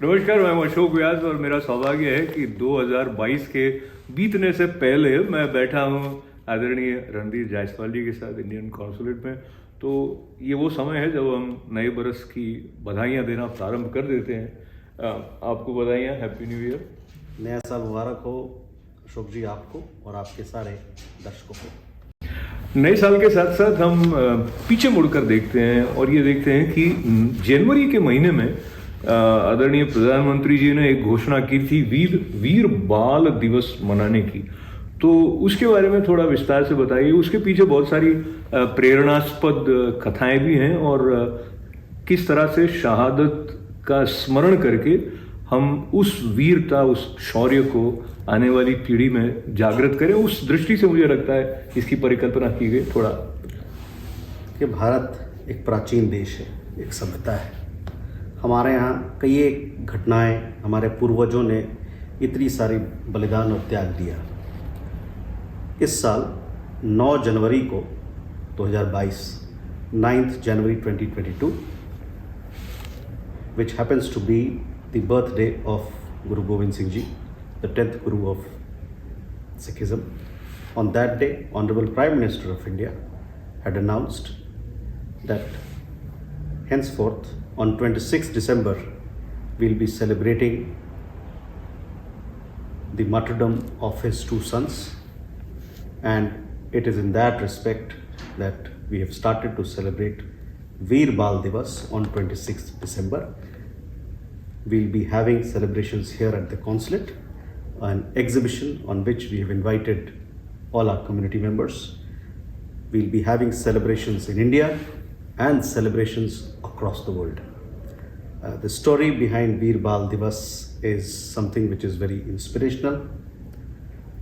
नमस्कार, मैं अशोक व्यास और मेरा सौभाग्य है कि 2022 के बीतने से पहले मैं बैठा हूँ आदरणीय रणधीर जायसवाल जी के साथ इंडियन कॉन्सुलेट में। तो ये वो समय है जब हम नए बरस की बधाइयाँ देना प्रारंभ कर देते हैं। आपको बधाइयाँ, हैप्पी न्यू ईयर। नया साल मुबारक हो अशोक जी, आपको और आपके सारे दर्शकों को। नए साल के साथ साथ हम पीछे मुड़कर देखते हैं और ये देखते हैं कि जनवरी के महीने में आदरणीय प्रधानमंत्री जी ने एक घोषणा की थी वीर बाल दिवस मनाने की। तो उसके बारे में थोड़ा विस्तार से बताइए। उसके पीछे बहुत सारी प्रेरणास्पद कथाएं भी हैं और किस तरह से शहादत का स्मरण करके हम उस वीरता, उस शौर्य को आने वाली पीढ़ी में जागृत करें, उस दृष्टि से मुझे लगता है इसकी परिकल्पना की गई। थोड़ा कि भारत एक प्राचीन देश है, एक सभ्यता है। हमारे यहाँ कई एक घटनाएं, हमारे पूर्वजों ने इतनी सारी बलिदान और त्याग दिया। इस साल 9 जनवरी को 2022, 9th January 2022, which happens to be the birthday of Guru Gobind Singh Ji, the 10th Guru of Sikhism. On that day, Honorable Prime Minister of India had announced that henceforth on 26th December we'll be celebrating the martyrdom of his two sons, and it is in that respect that we have started to celebrate Veer Bal Divas on 26th December. We'll be having celebrations here at the consulate, an exhibition on which we have invited all our community members. We'll be having celebrations in India and celebrations across the world. The story behind Veer Bal Divas is something which is very inspirational.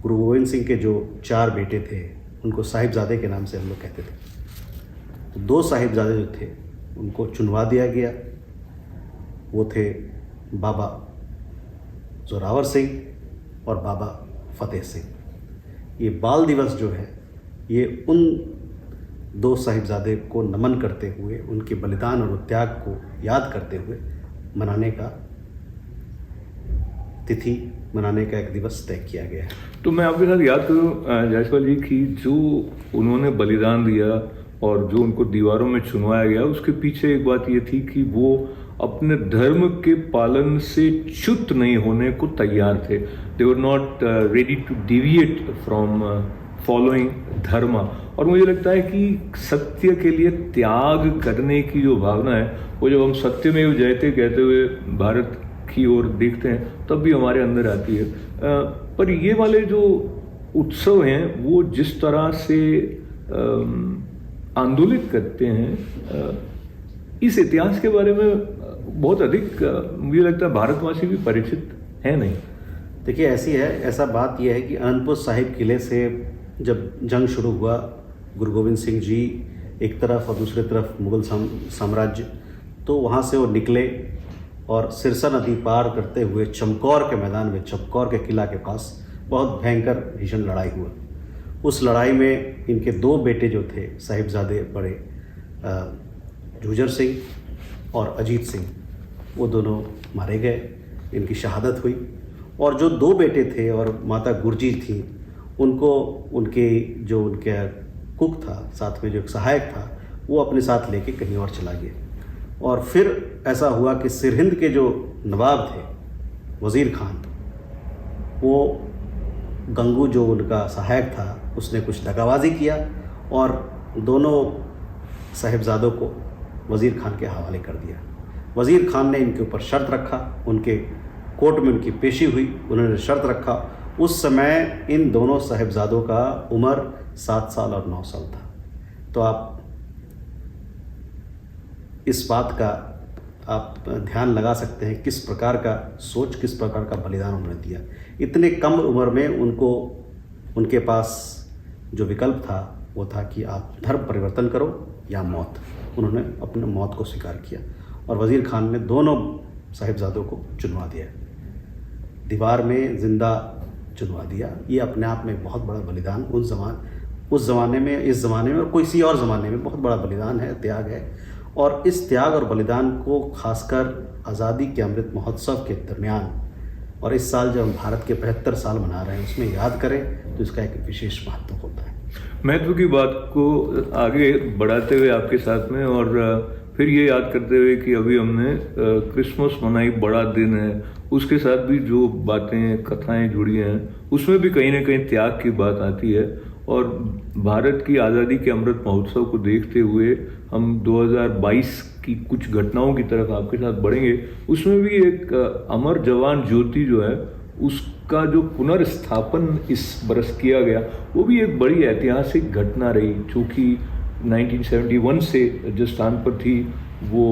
गुरु गोविंद सिंह के जो 4 बेटे थे उनको साहिबजादे के नाम से हम लोग कहते थे। तो 2 साहिबजादे जो थे उनको चुनवा दिया गया। वो थे बाबा जोरावर सिंह और बाबा फतेह सिंह। ये बाल दिवस जो है ये उन 2 साहिबजादे को नमन करते हुए, उनके बलिदान और त्याग को याद करते हुए मनाने का तिथि, मनाने का एक दिवस तय किया गया है। तो मैं आपके साथ याद करूं जायसवाल जी की जो उन्होंने बलिदान दिया और जो उनको दीवारों में चुनवाया गया, उसके पीछे एक बात ये थी कि वो अपने धर्म के पालन से च्युत नहीं होने को तैयार थे। They were not ready to deviate from following dharma. और मुझे लगता है कि सत्य के लिए त्याग करने की जो भावना है, वो जब हम सत्यमेव जयते कहते हुए भारत की ओर देखते हैं तब भी हमारे अंदर आती है। पर ये वाले जो उत्सव हैं वो जिस तरह से आंदोलित करते हैं, इस इतिहास के बारे में बहुत अधिक मुझे लगता है भारतवासी भी परिचित है नहीं। देखिए, ऐसा बात यह है कि अनंतपुर साहिब किले से जब जंग शुरू हुआ, गुरु गोविंद सिंह जी एक तरफ और दूसरी तरफ मुगल साम्राज्य, तो वहाँ से वो निकले और सिरसा नदी पार करते हुए चमकौर के मैदान में, चमकौर के किला के पास बहुत भयंकर भीषण लड़ाई हुआ। उस लड़ाई में इनके 2 बेटे जो थे साहिबजादे बड़े, झूझर सिंह और अजीत सिंह, वो दोनों मारे गए, इनकी शहादत हुई। और जो 2 बेटे थे और माता गुरजी थी, उनको उनके कुक था, साथ में जो एक सहायक था, वो अपने साथ लेके कहीं और चला गया। और फिर ऐसा हुआ कि सिरहिंद के जो नवाब थे वज़ीर खान, वो गंगू जो उनका सहायक था, उसने कुछ दगाबाजी किया और दोनों साहिबजादों को वज़ीर खान के हवाले कर दिया। वज़ीर खान ने इनके ऊपर शर्त रखा, उनके कोर्ट में उनकी पेशी हुई, उन्होंने शर्त रखा। उस समय इन दोनों साहिबजादों का उम्र 7 साल और 9 साल था। तो आप इस बात का ध्यान लगा सकते हैं किस प्रकार का सोच, किस प्रकार का बलिदान उन्होंने दिया। इतने कम उम्र में उनके पास जो विकल्प था वो था कि आप धर्म परिवर्तन करो या मौत। उन्होंने अपने मौत को स्वीकार किया और वज़ीर खान ने दोनों साहिबजादों को चुनवा दिया, दीवार में जिंदा चुनवा दिया। ये अपने आप में बहुत बड़ा बलिदान उस ज़माने में, इस ज़माने में और किसी और ज़माने में बहुत बड़ा बलिदान है, त्याग है। और इस त्याग और बलिदान को खासकर आज़ादी के अमृत महोत्सव के दरमियान और इस साल जब हम भारत के 75 साल मना रहे हैं उसमें याद करें तो इसका एक विशेष महत्व होता है। महत्व की बात को आगे बढ़ाते हुए आपके साथ में और फिर ये याद करते हुए कि अभी हमने क्रिसमस मनाई, बड़ा दिन है, उसके साथ भी जो बातें कथाएं जुड़ी हैं उसमें भी कहीं ना कहीं त्याग की बात आती है। और भारत की आज़ादी के अमृत महोत्सव को देखते हुए हम 2022 की कुछ घटनाओं की तरफ आपके साथ बढ़ेंगे। उसमें भी एक अमर जवान ज्योति जो है उसका जो पुनर्स्थापन इस बरस किया गया वो भी एक बड़ी ऐतिहासिक घटना रही, चूँकि 1971 से जिस स्थान पर थी वो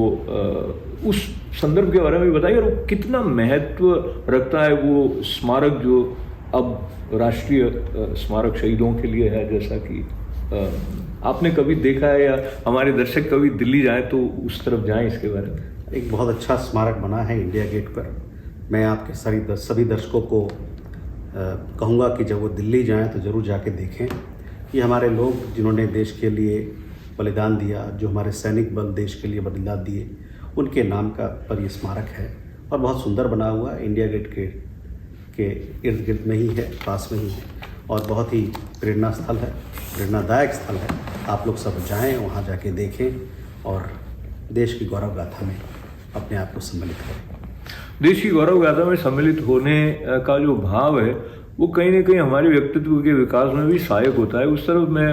उस संदर्भ के बारे में भी बताइए और वो कितना महत्व रखता है वो स्मारक जो अब राष्ट्रीय स्मारक शहीदों के लिए है, जैसा कि आपने कभी देखा है या हमारे दर्शक कभी दिल्ली जाएं तो उस तरफ जाएं इसके बारे में। एक बहुत अच्छा स्मारक बना है इंडिया गेट पर। मैं आपके सभी दर्शकों को कहूँगा कि जब वो दिल्ली जाएं तो ज़रूर जाके देखें। ये हमारे लोग जिन्होंने देश के लिए बलिदान दिया, जो हमारे सैनिक बल देश के लिए बलिदान दिए, उनके नाम का पर ये स्मारक है और बहुत सुंदर बना हुआ है। इंडिया गेट के इर्द गिर्द में ही है, पास में ही है और बहुत ही प्रेरणा स्थल है, प्रेरणादायक स्थल है। आप लोग सब जाएं, वहाँ जाके देखें और देश की गौरव गाथा में अपने आप को सम्मिलित करें। देश की गौरव गाथा में सम्मिलित होने का जो भाव है वो कहीं ना कहीं हमारे व्यक्तित्व के विकास में भी सहायक होता है। उस तरफ मैं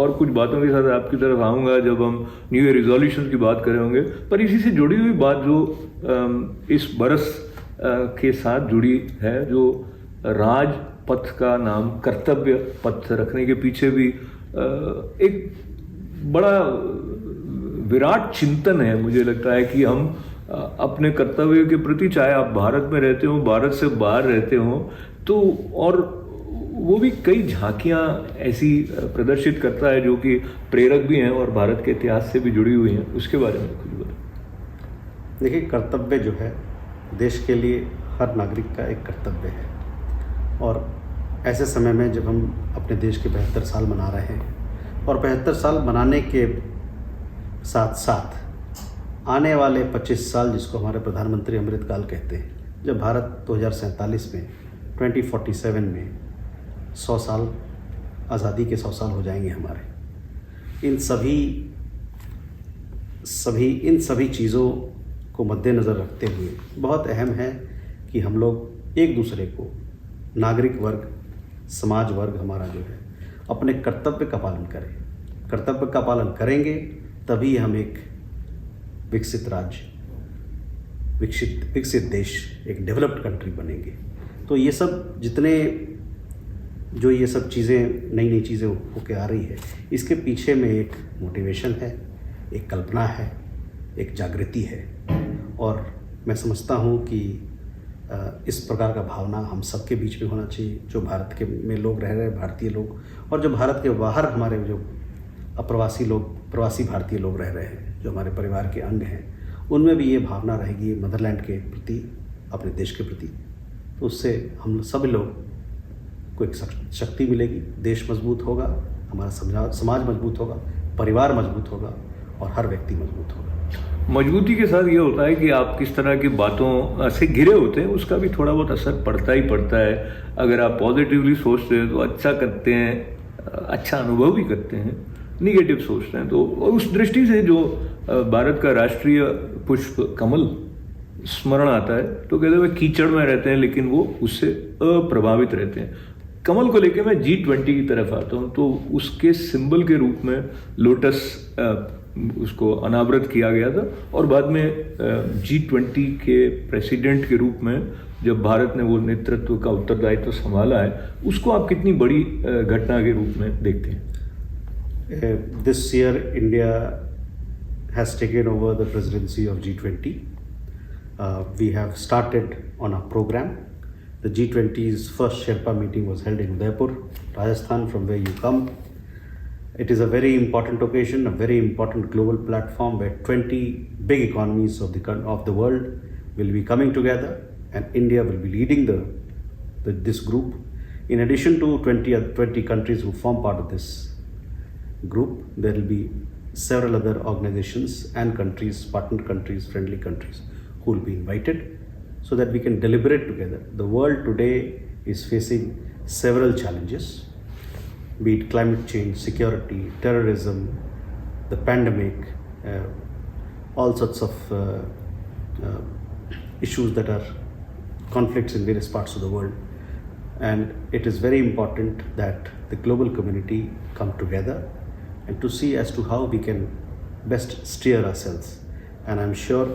और कुछ बातों के साथ आपकी तरफ आऊँगा जब हम न्यू ईयर रिजोल्यूशन की बात करेंगे, पर इसी से जुड़ी हुई बात जो इस बरस के साथ जुड़ी है, जो राजपथ का नाम कर्तव्य पथ रखने के पीछे भी एक बड़ा विराट चिंतन है। मुझे लगता है कि हम अपने कर्तव्य के प्रति, चाहे आप भारत में रहते हो, भारत से बाहर रहते हो, तो और वो भी कई झांकियां ऐसी प्रदर्शित करता है जो कि प्रेरक भी हैं और भारत के इतिहास से भी जुड़ी हुई हैं। उसके बारे में कुछ बताएं। देखिए, कर्तव्य जो है देश के लिए हर नागरिक का एक कर्तव्य है और ऐसे समय में जब हम अपने देश के 72 साल मना रहे हैं और 72 साल मनाने के साथ साथ आने वाले 25 साल, जिसको हमारे प्रधानमंत्री अमृतकाल कहते हैं, जब भारत 2047 में 2047 में 100 साल आज़ादी के 100 साल हो जाएंगे हमारे, इन सभी चीज़ों को मद्देनज़र रखते हुए बहुत अहम है कि हम लोग एक दूसरे को, नागरिक वर्ग, समाज वर्ग हमारा जो है, अपने कर्तव्य का पालन करें। कर्तव्य का पालन करेंगे तभी हम एक विकसित राज्य, विकसित देश, एक डेवलप्ड कंट्री बनेंगे। तो ये सब ये सब चीज़ें, नई चीज़ें होके आ रही है, इसके पीछे में एक मोटिवेशन है, एक कल्पना है, एक जागृति है और मैं समझता हूँ कि इस प्रकार का भावना हम सबके बीच में होना चाहिए, जो भारत के में लोग रह रहे हैं, भारतीय लोग, और जो भारत के बाहर हमारे जो अप्रवासी लोग, प्रवासी भारतीय लोग रह रहे हैं, जो हमारे परिवार के अंग हैं, उनमें भी ये भावना रहेगी मदरलैंड के प्रति, अपने देश के प्रति। तो उससे हम सभी लोग को एक शक्ति मिलेगी, देश मजबूत होगा, हमारा समाज मजबूत होगा, परिवार मजबूत होगा और हर व्यक्ति मजबूत होगा। मजबूती के साथ ये होता है कि आप किस तरह की बातों से घिरे होते हैं, उसका भी थोड़ा बहुत असर पड़ता ही पड़ता है। अगर आप पॉजिटिवली सोचते हैं तो अच्छा करते हैं, अच्छा अनुभव भी करते हैं, निगेटिव सोचते हैं तो, और उस दृष्टि से जो भारत का राष्ट्रीय पुष्प कमल स्मरण आता है तो कहते हुए कीचड़ में रहते हैं लेकिन वो उससे अप्रभावित रहते हैं। कमल को लेके मैं G20 की तरफ आता हूँ, तो उसके सिंबल के रूप में लोटस उसको अनावृत किया गया था और बाद में G20 के प्रेसिडेंट के रूप में जब भारत ने वो नेतृत्व का उत्तरदायित्व संभाला है, उसको आप कितनी बड़ी घटना के रूप में देखते हैं? This year India has taken over the presidency of G20. We have started on a program. The G20's first Sherpa meeting was held in Udaipur, Rajasthan, from where you come. It is a very important occasion, a very important global platform where 20 big economies of the world will be coming together, and India will be leading this group. In addition to 20 countries who form part of this group, there will be several other organizations and countries, partner countries, friendly countries who will be invited so that we can deliberate together. The world today is facing several challenges, be it climate change, security, terrorism, the pandemic, all sorts of issues that are conflicts in various parts of the world. And it is very important that the global community come together and to see as to how we can best steer ourselves. And I'm sure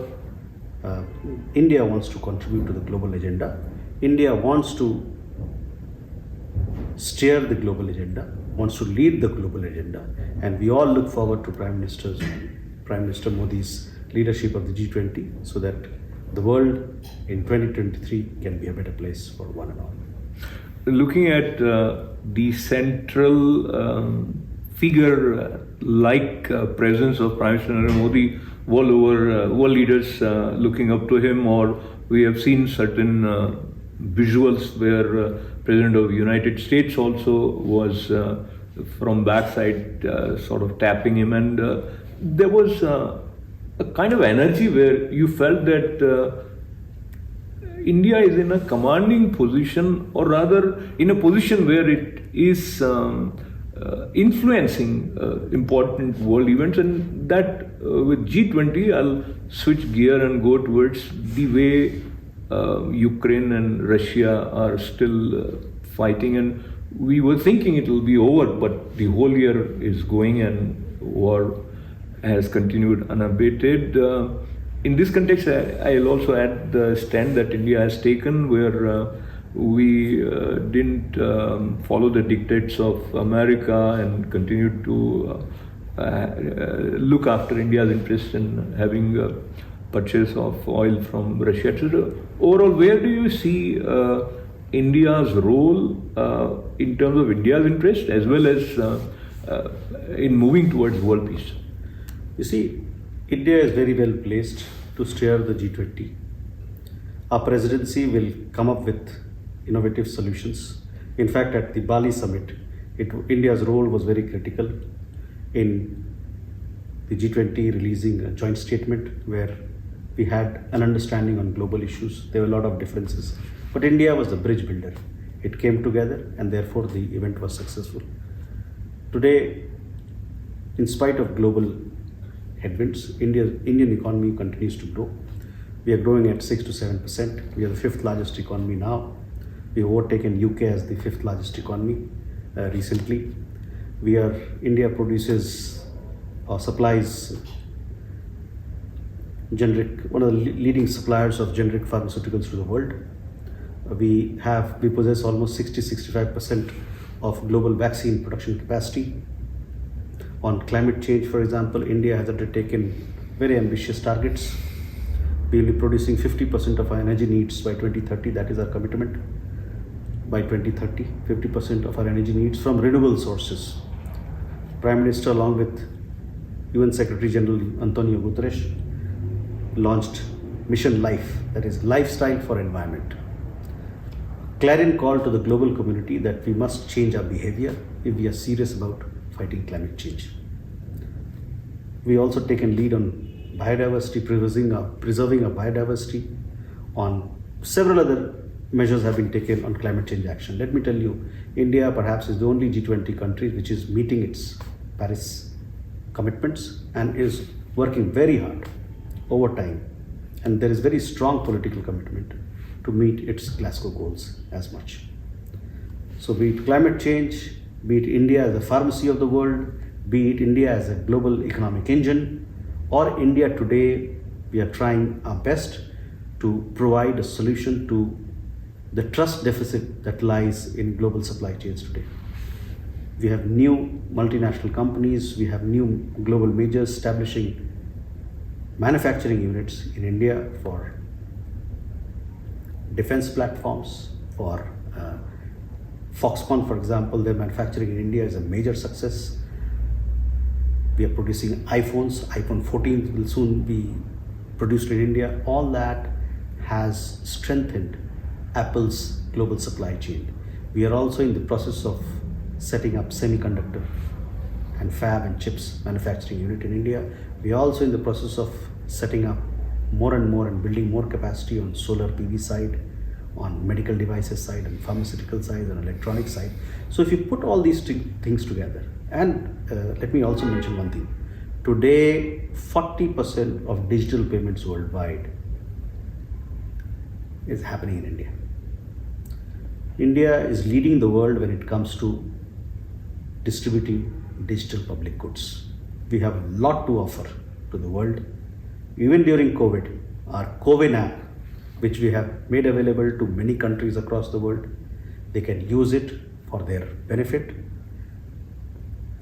India wants to contribute to the global agenda. India wants to steer the global agenda, wants to lead the global agenda, and we all look forward to Prime Minister Modi's leadership of the G20 so that the world in 2023 can be a better place for one and all. Looking at the central figure-like presence of Prime Minister Narendra Modi, world leaders looking up to him, or we have seen certain visuals where President of the United States also was from backside sort of tapping him, and there was a kind of energy where you felt that India is in a commanding position, or rather in a position where it is influencing important world events, and that with G20, I'll switch gear and go towards the way Ukraine and Russia are still fighting, and we were thinking it will be over, but the whole year is going and war has continued unabated. In this context, I'll also add the stand that India has taken, where we didn't follow the dictates of America and continued to look after India's interest in having purchase of oil from Russia, etc. Overall, where do you see India's role in terms of India's interest as well as in moving towards world peace? You see, India is very well placed to steer the G20. Our presidency will come up with innovative solutions. In fact, at the Bali summit, India's role was very critical in the G20 releasing a joint statement where we had an understanding on global issues. There were a lot of differences, but India was the bridge builder. It came together and therefore the event was successful. Today, in spite of global headwinds, Indian economy continues to grow. We are growing at 6 to 7%. We are the 5th largest economy now. We have overtaken UK as the 5th largest economy recently. India produces or supplies one of the leading suppliers of generic pharmaceuticals to the world. We possess almost 60-65% of global vaccine production capacity. On climate change, for example, India has undertaken very ambitious targets. We will be producing 50% of our energy needs by 2030. That is our commitment. By 2030, 50% of our energy needs from renewable sources. Prime Minister, along with UN Secretary General Antonio Guterres, launched Mission Life, that is lifestyle for environment. Clarion call to the global community that we must change our behavior if we are serious about fighting climate change. We also taken lead on biodiversity, preserving our biodiversity. On several other measures have been taken on climate change action. Let me tell you, India perhaps is the only G20 country which is meeting its Paris commitments and is working very hard over time. And there is very strong political commitment to meet its Glasgow goals as much. So be it climate change, be it India as the pharmacy of the world, be it India as a global economic engine, or India today, we are trying our best to provide a solution to the trust deficit that lies in global supply chains today. We have new multinational companies, we have new global majors establishing manufacturing units in India for defense platforms, for Foxconn, for example, their manufacturing in India is a major success. We are producing iPhones. iPhone 14 will soon be produced in India. All that has strengthened Apple's global supply chain. We are also in the process of setting up semiconductor and fab and chips manufacturing unit in India. We are also in the process of setting up more and more and building more capacity on solar PV side, on medical devices side, and pharmaceutical side, and electronic side. So if you put all these things together, and let me also mention one thing. Today, 40% of digital payments worldwide is happening in India. India is leading the world when it comes to distributing digital public goods. We have a lot to offer to the world. Even during COVID, our COVID app, which we have made available to many countries across the world, they can use it for their benefit.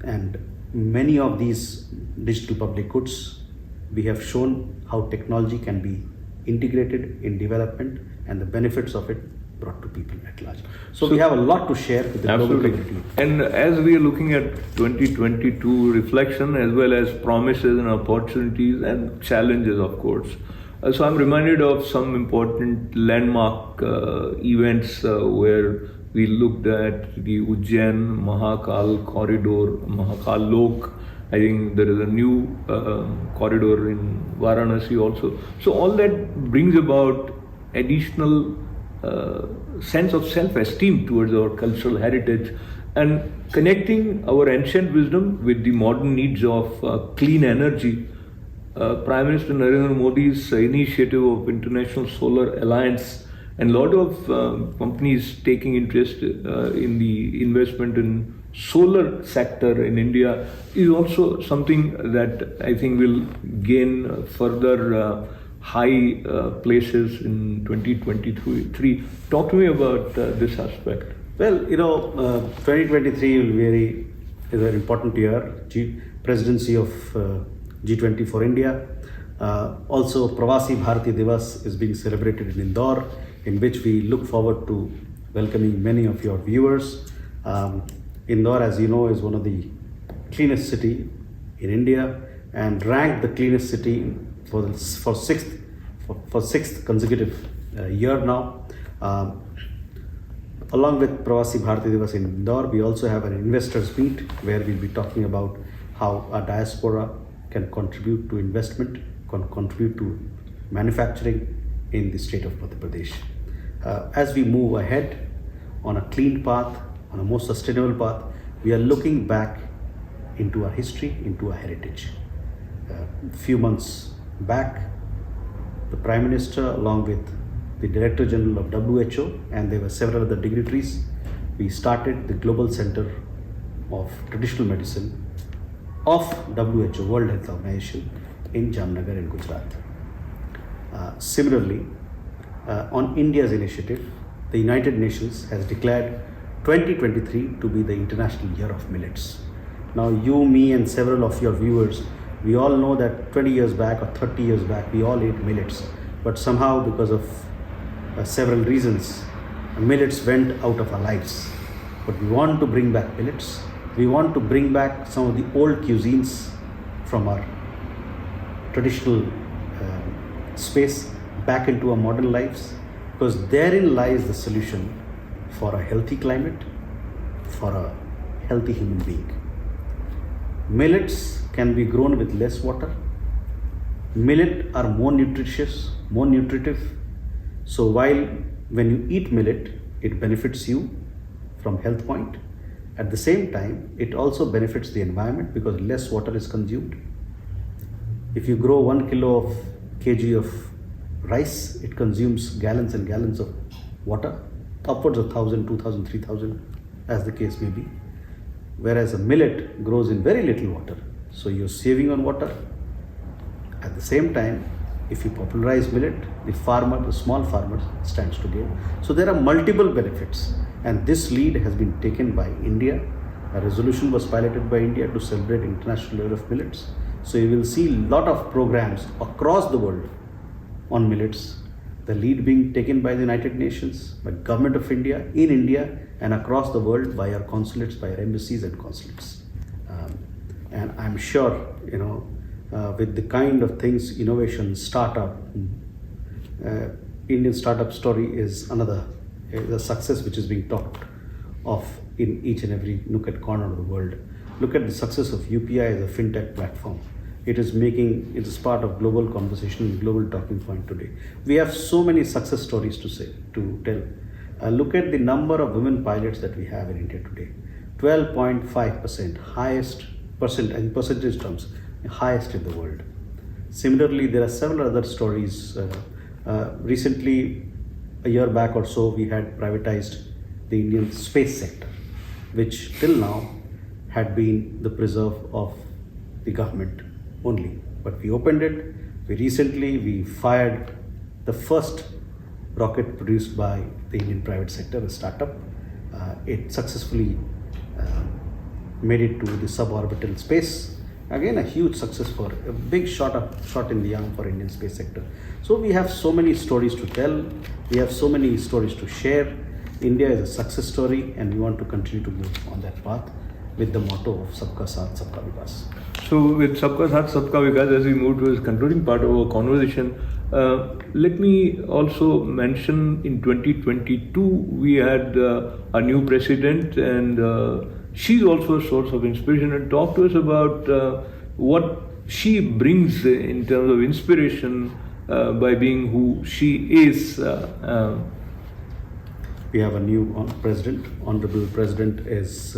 And many of these digital public goods, we have shown how technology can be integrated in development and the benefits of it brought to people at large. So we have a lot to share with the global community. And as we are looking at 2022 reflection as well as promises and opportunities and challenges, of course. So I'm reminded of some important landmark events where we looked at the Ujjain Mahakal corridor, Mahakal Lok. I think there is a new corridor in Varanasi also. So all that brings about additional sense of self-esteem towards our cultural heritage and connecting our ancient wisdom with the modern needs of clean energy. Prime Minister Narendra Modi's initiative of International Solar Alliance and a lot of companies taking interest in the investment in solar sector in India is also something that I think will gain further high places in 2023. Talk to me about this aspect. Well, 2023 will be a very important year. Presidency of G20 for India. Also, Pravasi Bharati Divas is being celebrated in Indore, in which we look forward to welcoming many of your viewers. Indore, as you know, is one of the cleanest city in India and ranked the cleanest city for sixth consecutive year now. Along with Pravasi Bharati Divas in Indore, we also have an investors meet where we'll be talking about how our diaspora can contribute to investment, can contribute to manufacturing in the state of Madhya Pradesh. As we move ahead on a clean path, on a more sustainable path, we are looking back into our history, into our heritage. A few months back, the Prime Minister, along with the Director General of WHO, and there were several other dignitaries, we started the Global Center of Traditional Medicine of WHO, World Health Organization, in Jamnagar in Gujarat. Similarly, on India's initiative, the United Nations has declared 2023 to be the International Year of Millets. Now, you, me, and several of your viewers, we all know that 20 years back or 30 years back, we all ate millets. But somehow, because of several reasons, millets went out of our lives. But we want to bring back millets. We want to bring back some of the old cuisines from our traditional space back into our modern lives, because therein lies the solution for a healthy climate, for a healthy human being. Millets can be grown with less water. Millet are more nutritious, more nutritive. So while when you eat millet, it benefits you from health point. At the same time, it also benefits the environment because less water is consumed. If you grow 1 kg of rice, it consumes gallons and gallons of water, upwards of 1,000, 2,000, 3,000, as the case may be. Whereas a millet grows in very little water. So you're saving on water. At the same time, if you popularize millet, the small farmer stands to gain. So there are multiple benefits. And this lead has been taken by India. A resolution was piloted by India to celebrate International Year of Millets. So you will see a lot of programs across the world on millets. The lead being taken by the United Nations, by Government of India, in India, and across the world by our consulates, by our embassies and consulates. And I'm sure, with the kind of things, innovation, startup, Indian startup story is a success which is being talked of in each and every nook and corner of the world. Look at the success of UPI as a fintech platform. It is part of global conversation, global talking point today. We have so many success stories to tell. Look at the number of women pilots that we have in India today. 12.5%, highest percent in percentage terms, highest in the world. Similarly, there are several other stories. Recently, a year back or so, we had privatized the Indian space sector, which till now had been the preserve of the government only. But we opened it. We fired the first rocket produced by the Indian private sector, a startup. It successfully made it to the suborbital space. Again, a huge success for a big shot in the arm for Indian space sector. So we have so many stories to tell. We have so many stories to share. India is a success story, and we want to continue to move on that path with the motto of Sabka Saath, Sabka Vikas. So with Sabka Saath, Sabka Vikas, as we move to the concluding part of our conversation, let me also mention in 2022 we had a new president, and she's also a source of inspiration. And talk to us about what she brings in terms of inspiration by being who she is. We have a new president. Honorable President is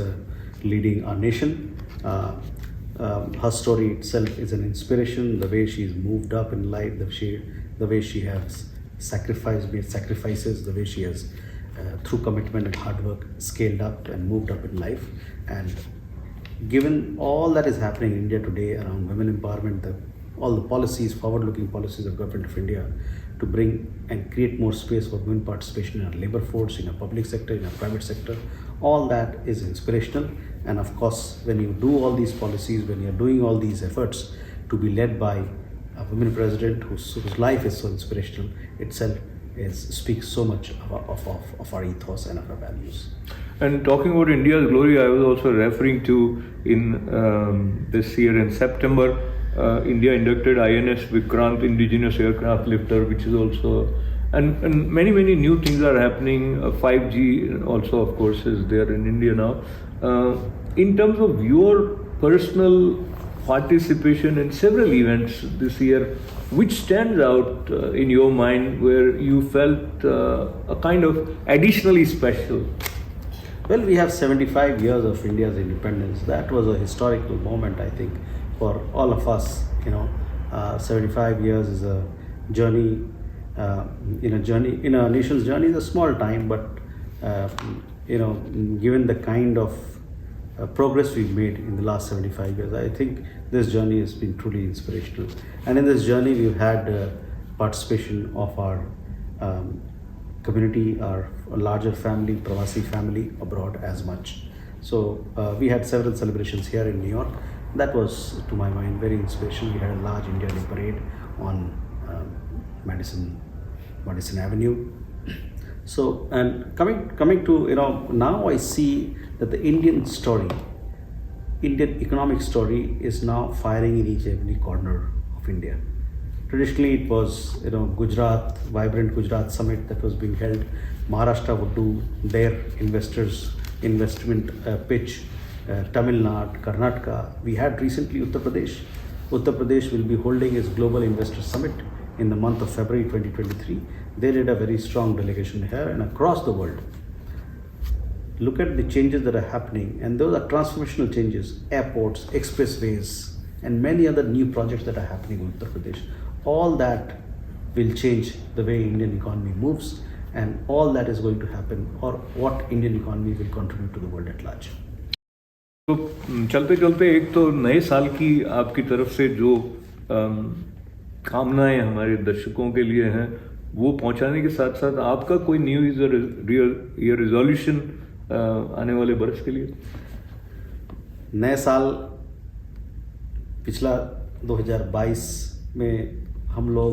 leading our nation. Her story itself is an inspiration. The way she's moved up in life, the way she has made sacrifices, the way she has, through commitment and hard work, scaled up and moved up in life. And given all that is happening in India today around women empowerment, all the policies, forward-looking policies of Government of India to bring and create more space for women participation in our labor force, in our public sector, in our private sector, all that is inspirational. And of course, when you do all these policies, when you're doing all these efforts to be led by a women president whose life is so inspirational, itself speaks so much of our ethos and of our values. And talking about India's glory, I was also referring to in this year in September, India inducted INS Vikrant indigenous aircraft lifter, which is also, and many new things are happening. 5G also, of course, is there in India now. In terms of your personal participation in several events this year, which stands out in your mind where you felt a kind of additionally special? Well, we have 75 years of India's independence. That was a historical moment, I think, for all of us. 75 years is a journey. In a nation's journey, is a small time, but given the kind of progress we've made in the last 75 years, I think this journey has been truly inspirational. And in this journey, we've had participation of our community, our larger family, Pravasi family abroad as much. So we had several celebrations here in New York. That was, to my mind, very inspirational. We had a large India Day parade on Madison Avenue. So, and coming to, now I see that the Indian economic story is now firing in each and every corner of India. Traditionally, it was, Gujarat, vibrant Gujarat summit that was being held. Maharashtra would do their investment pitch. Tamil Nadu, Karnataka. We had recently Uttar Pradesh. Uttar Pradesh will be holding its Global Investor Summit in the month of February 2023. They did a very strong delegation here and across the world. Look at the changes that are happening, and those are transformational changes. Airports, expressways, and many other new projects that are happening in Uttar Pradesh. All that will change the way Indian economy moves, and all that is going to happen, or what Indian economy will contribute to the world at large. तो चलते चलते एक तो नए साल की आपकी तरफ से जो कामनाएं हमारे दर्शकों के लिए हैं वो पहुंचाने के साथ साथ आपका कोई न्यू ईयर रिजोल्यूशन आने वाले बरस के लिए? नए साल पिछला 2022 में हम लोग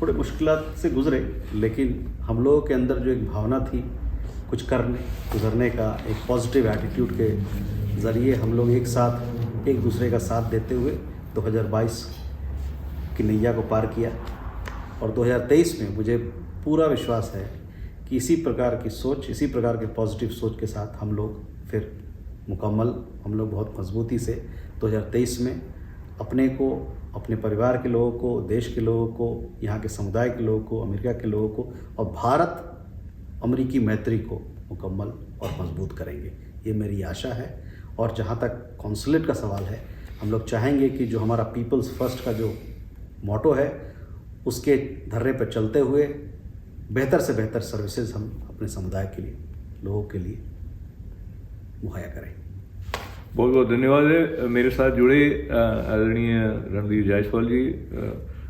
थोड़े मुश्किलात से गुजरे, लेकिन हम लोगों के अंदर जो एक भावना थी कुछ गुजरने का, एक पॉजिटिव एटीट्यूड के ज़रिए हम लोग एक साथ एक दूसरे का साथ देते हुए 2022 की नैया को पार किया। और 2023 में मुझे पूरा विश्वास है कि इसी प्रकार की सोच, इसी प्रकार के पॉजिटिव सोच के साथ हम लोग फिर मुकम्मल हम लोग बहुत मजबूती से 2023 में अपने को, अपने परिवार के लोगों को, देश के लोगों को, यहाँ के समुदाय के लोगों को, अमेरिका के लोगों को और भारत अमेरिकी मैत्री को मुकम्मल और मजबूत करेंगे, ये मेरी आशा है। और जहाँ तक कॉन्सुलेट का सवाल है, हम लोग चाहेंगे कि जो हमारा पीपल्स फर्स्ट का जो मोटो है उसके धर्रे पर चलते हुए बेहतर से बेहतर सर्विसेज हम अपने समुदाय के लिए, लोगों के लिए मुहैया करें। बहुत बहुत धन्यवाद है। मेरे साथ जुड़े आदरणीय रणधीर जायसवाल जी,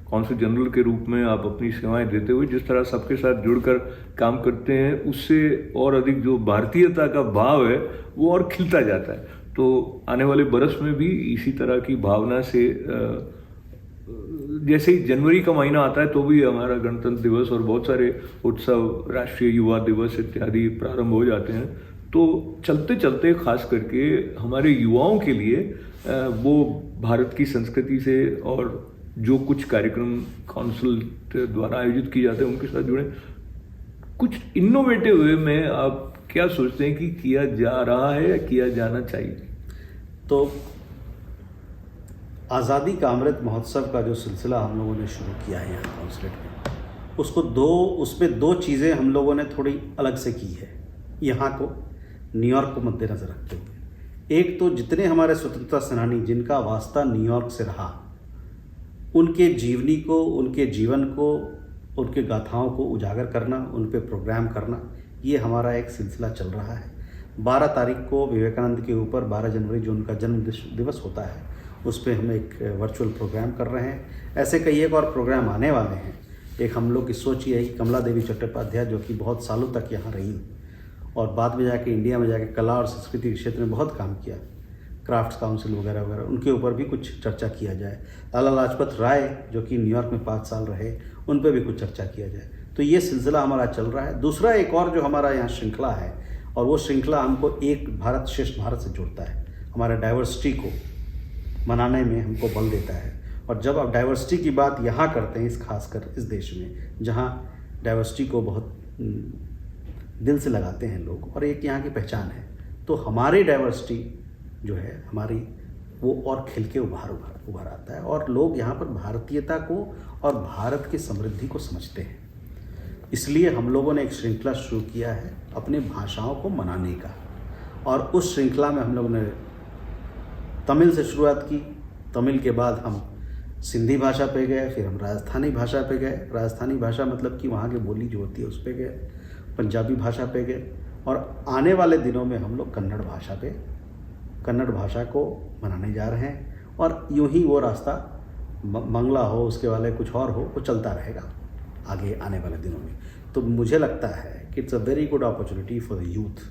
कौंसल जनरल के रूप में आप अपनी सेवाएं देते हुए जिस तरह सबके साथ जुड़कर काम करते हैं, उससे और अधिक जो भारतीयता का भाव है वो और खिलता जाता है। तो आने वाले बरस में भी इसी तरह की भावना से, जैसे ही जनवरी का महीना आता है तो भी हमारा गणतंत्र दिवस और बहुत सारे उत्सव, राष्ट्रीय युवा दिवस इत्यादि प्रारंभ हो जाते हैं, तो चलते चलते खास करके हमारे युवाओं के लिए वो भारत की संस्कृति से और जो कुछ कार्यक्रम काउंसिल द्वारा आयोजित किए जाते हैं उनके साथ जुड़े। कुछ इनोवेटिव वे में आप क्या सोचते हैं कि किया जा रहा है या किया जाना चाहिए? तो आज़ादी का अमृत महोत्सव का जो सिलसिला हम लोगों ने शुरू किया है यहाँ कॉन्सुलेट में, उसमें दो चीज़ें हम लोगों ने थोड़ी अलग से की है, यहाँ को न्यूयॉर्क को मद्देनज़र रखते हुए। एक तो जितने हमारे स्वतंत्रता सेनानी जिनका वास्ता न्यूयॉर्क से रहा, उनके जीवनी को, उनके जीवन को, उनके गाथाओं को उजागर करना, उन पे प्रोग्राम करना, ये हमारा एक सिलसिला चल रहा है। 12 तारीख को विवेकानंद के ऊपर 12 जनवरी जो उनका जन्म दिवस होता है, उस पर हम एक वर्चुअल प्रोग्राम कर रहे हैं। ऐसे कई एक और प्रोग्राम आने वाले हैं। एक हम लोग की सोच ये है कि कमला देवी चट्टोपाध्याय जो कि बहुत सालों तक यहाँ रही और बाद में जाके इंडिया में जाके कला और संस्कृति के क्षेत्र में बहुत काम किया, क्राफ्ट्स काउंसिल वगैरह वगैरह, उनके ऊपर भी कुछ चर्चा किया जाए। लाला लाजपत राय जो कि न्यूयॉर्क में 5 साल रहे, उन पर भी कुछ चर्चा किया जाए। तो ये सिलसिला हमारा चल रहा है। दूसरा एक और जो हमारा यहाँ श्रृंखला है, और वो श्रृंखला हमको एक भारत श्रेष्ठ भारत से जोड़ता है, हमारे डाइवर्सिटी को मनाने में हमको बल देता है। और जब आप डाइवर्सिटी की बात यहाँ करते हैं, इस खासकर इस देश में जहाँ डाइवर्सिटी को बहुत दिल से लगाते हैं लोग और एक यहाँ की पहचान है, तो हमारी डाइवर्सिटी जो है हमारी, वो और खिल के उभर आता है और लोग यहाँ पर भारतीयता को और भारत की समृद्धि को समझते हैं। इसलिए हम लोगों ने एक श्रृंखला शुरू किया है अपनी भाषाओं को मनाने का, और उस श्रृंखला में हम लोगों ने तमिल से शुरुआत की। तमिल के बाद हम सिंधी भाषा पे गए, फिर हम राजस्थानी भाषा पे गए। राजस्थानी भाषा मतलब कि वहाँ की बोली जो होती है उस पे गए। पंजाबी भाषा पे गए, और आने वाले दिनों में हम लोग कन्नड़ भाषा को मनाने जा रहे हैं। और यूं ही वो रास्ता मंगला हो, उसके वाले कुछ और हो, वो चलता रहेगा आगे आने वाले दिनों में। तो मुझे लगता है कि it's a very good opportunity for the youth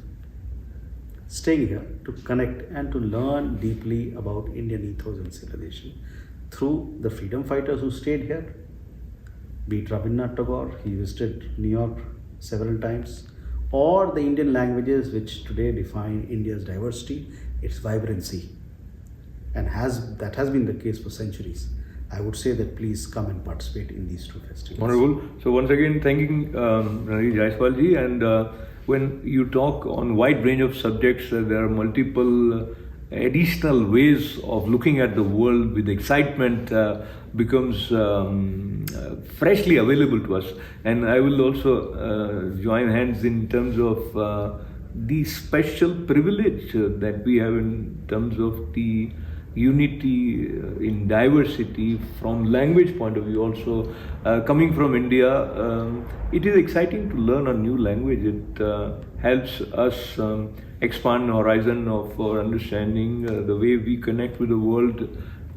staying here to connect and to learn deeply about Indian ethos and civilization through the freedom fighters who stayed here, be it Rabindranath Tagore, he visited New York several times, or the Indian languages which today define India's diversity, its vibrancy, and that has been the case for centuries. I would say that please come and participate in these two festivals. Wonderful. So once again, thanking Randhir Jaiswal ji. And when you talk on wide range of subjects, there are multiple additional ways of looking at the world with excitement becomes freshly available to us. And I will also join hands in terms of the special privilege that we have in terms of the unity in diversity from language point of view also. Coming from India, it is exciting to learn a new language. It helps us expand the horizon of our understanding. The way we connect with the world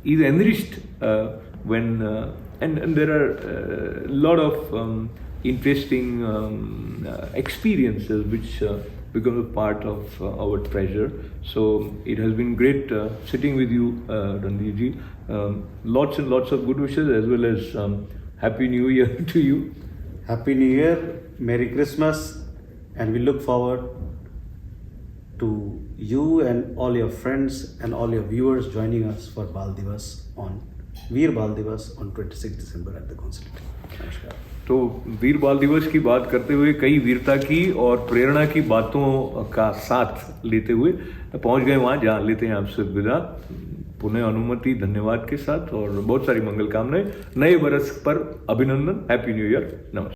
is enriched when and there are a lot of interesting experiences which become a part of our treasure. So it has been great sitting with you, Randhir ji. Lots and lots of good wishes as well as Happy New Year to you. Happy New Year, Merry Christmas, and we look forward to you and all your friends and all your viewers joining us for Bal Divas on वीर बाल दिवस on 26 December at the consulate. नमस्कार। तो वीर बाल दिवस की बात करते हुए कई वीरता की और प्रेरणा की बातों का साथ लेते हुए पहुंच गए वहां जहां लेते हैं आपसे विदा। पुनः अनुमति धन्यवाद के साथ और बहुत सारी मंगल कामनाएं। नए बरस पर अभिनंदन। Happy new year. नमस्कार।